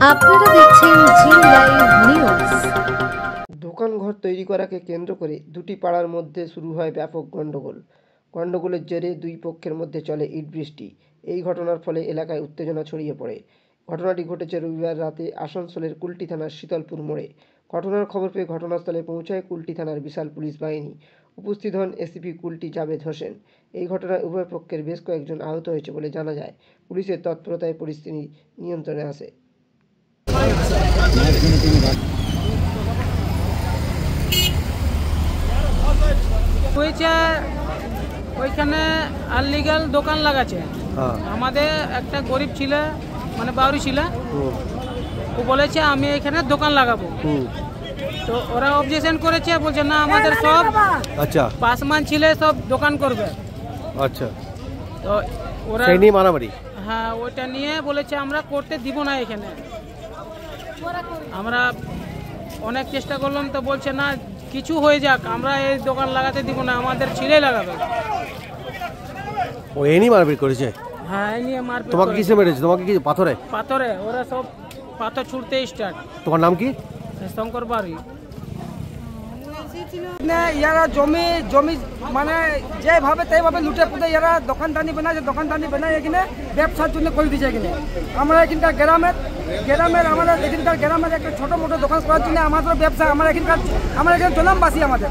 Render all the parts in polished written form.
আপনারা দেখছেন জি live news. দোকানঘর তৈরি করাকে কেন্দ্র করে দুটি পাড়ার মধ্যে শুরু হয় ব্যাপক গণ্ডগোলের জেরে দুই পক্ষের মধ্যে চলে ইটবৃষ্টি। এই ঘটনার ফলে এলাকায় উত্তেজনা ছড়িয়ে পড়ে। ঘটনাটি ঘটেছে রবিবার রাতে আসানসোলের কুলটি থানার শীতলপুর মোড়ে। ঘটনার খবর পেয়ে ঘটনাস্থলে পৌঁছায় কুলটি থানার বিশাল পুলিশ বাহিনী। উপস্থিত হন এসিপি কুলটি জাভেদ হোসেন। এই ঘটনায় উভয় পক্ষের বেশ কয়েকজন আহত হয়েছে বলে জানা যায়। পুলিশের তৎপরতায় পরিস্থিতি নিয়ন্ত্রণে আসে। হয়েছে ওইখানে আনলিগাল দোকান লাগাচ্ছে। আমাদের একটা গরিব ছিল, মানে বাউরি ছিল, ও বলেছে আমি এখানে দোকান লাগাবো। তো ওরা অবজেকশন করেছে, বলছে না আমাদের সব আচ্ছা পাসমান ছিলে সব দোকান করবে। আচ্ছা, তো ওরা সেই নিয়ে মারামারি। হ্যাঁ, ওইটা নিয়ে বলেছে আমরা করতে দিব না এখানে। আমরা অনেক চেষ্টা করলাম, তো বলছে না কিছু হয়ে যাক, আমরা এই দোকান লাগাতে দিব না, আমাদের ছেলে লাগাবে। ও এই নিয়ে মারপিট করেছে? হ্যাঁ, এই নিয়ে মারপিট। তোমাকে কিসে মেরেছে? তোমাকে কি পাথরে? পাথরে, ওরা সব পাথর ছুটতে স্টার্ট। তোমার নাম কি? শঙ্কর বাড়ি। ইয়ারা জমি জমি মানে যেভাবে তেভাবে লুটে পুঁতে ইয়ারা দোকানদানি বানায় এখানে ব্যবসার জন্য করে দিয়েছে। এখানে আমরা এখানকার গ্রামের আমাদের এখানকার গ্রামের একটা ছোটো মোটো দোকান করার জন্য আমাদের ব্যবসা, আমরা এখানে জলামবাসী, আমাদের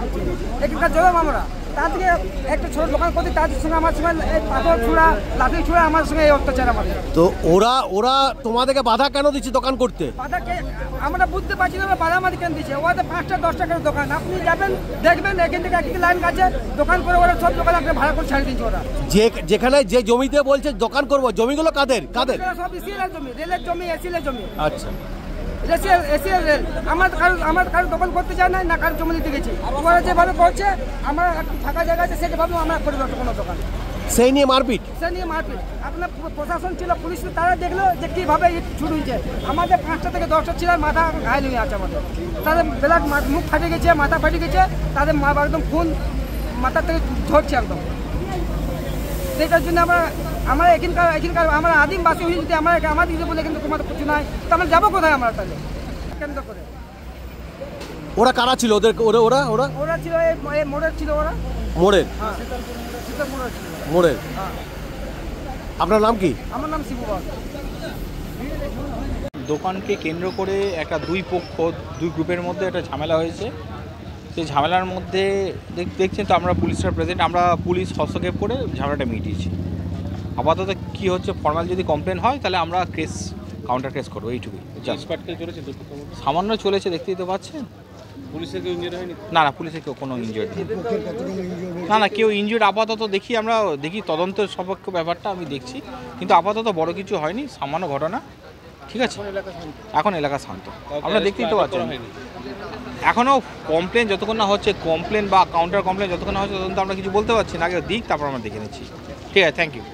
এখানকার জলাম। আমরা তার থেকে একটা ছোটো দোকান করতে, তার সঙ্গে আমার সঙ্গে পাথর ছুঁড়া লাঠি ছুঁড়া আমার সঙ্গে এই অত্যাচার আমাদের। তো ওরা তোমাদেরকে বাধা কেন দিচ্ছে দোকান করতে? বাধাকে আমরা বুঝতে পারছি না, বাধা আমাদের কেন দিচ্ছে। ওদের 5টা 10 টাকার দোকান, আপনি যাবেন দেখবেন এখান থেকে একদিকে লাইন কাছে দোকান করে ওরা সব দোকান একটা ভাড়া করে ছাড়ে দিচ্ছে। ওরা যেখানে যে জমিতে বলছে দোকান করবো, জমিগুলো কাদের? সব এসিএলের জমি, রেলের জমি, এসিএলের জমি। আচ্ছা, এসিএল রেল। আমার কারো দোকান করতে চায় না, কারো জমি নিতে গেছি। ওরা যেভাবে করছে, আমার একটু ফাঁকা জায়গা আছে, সেটাভাবে আমরা করবো কোনো দোকান। সেই নিয়ে মারপিট? আপনার প্রশাসন ছিল, পুলিশ, তারা দেখলো যে কীভাবে শুরু হয়েছে। আমাদের 5টা থেকে 10টা ছিল, মাথা ঘায়ল হয়ে আছে আমাদের। তাদের বেলা মুখ ফাটে গেছে, মাথা ফাটে গেছে, তাদের একদম খুন মাথা থেকে ঝরছে একদম। সেটার জন্য আমরা এখানকার আমরা আদিমবাসী হয়ে যদি আমাদের দিতে বলে কিন্তু তোমাদের কিছু নাই, তো আমরা যাবো কোথায়? আমরা তাহলে কেন্দ্র করে ওরা কারা ছিল? ওরা ছিল এই মোড়ের ছিল। ওরা মোড়ের? হ্যাঁ, মোড়ের। আপনার নাম কি? আমার নাম শিবু বাগ। দোকানকে কেন্দ্র করে একটা দুই গ্রুপের মধ্যে একটা ঝামেলা হয়েছে। সেই ঝামেলার মধ্যে দেখছেন তো আমরা পুলিশরা প্রেজেন্ট, আমরা পুলিশ হস্তক্ষেপ করে ঝামেলাটা মিটিয়েছি। আপাতত কি হচ্ছে, ফর্মাল যদি কমপ্লেন হয় তাহলে আমরা কাউন্টার কেস করবো, এইটুকুই। সামান্য চলেছে, দেখতেই তো পাচ্ছেন। পুলিশের কেউ ইনজিওর্ড হয়নি? না, পুলিশের কেউ কোনো ইনজিওর্ড নেই। না, কেউ ইনজিওর্ড আপাতত আমরা দেখি তদন্তের সপক্ষ ব্যাপারটা আমি দেখছি, কিন্তু আপাতত বড় কিছু হয়নি, সামান্য ঘটনা। ঠিক আছে, এখন এলাকা শান্ত, আমরা দেখতেই তো পাচ্ছেন। এখনও কমপ্লেন যতক্ষণ না হচ্ছে, কমপ্লেন বা কাউন্টার কমপ্লেন যতক্ষণ না হচ্ছে, তখন তো আমরা কিছু বলতে পারছি না। আগে দিক, তারপর আমরা দেখে নিচ্ছি। ঠিক আছে, থ্যাংক ইউ।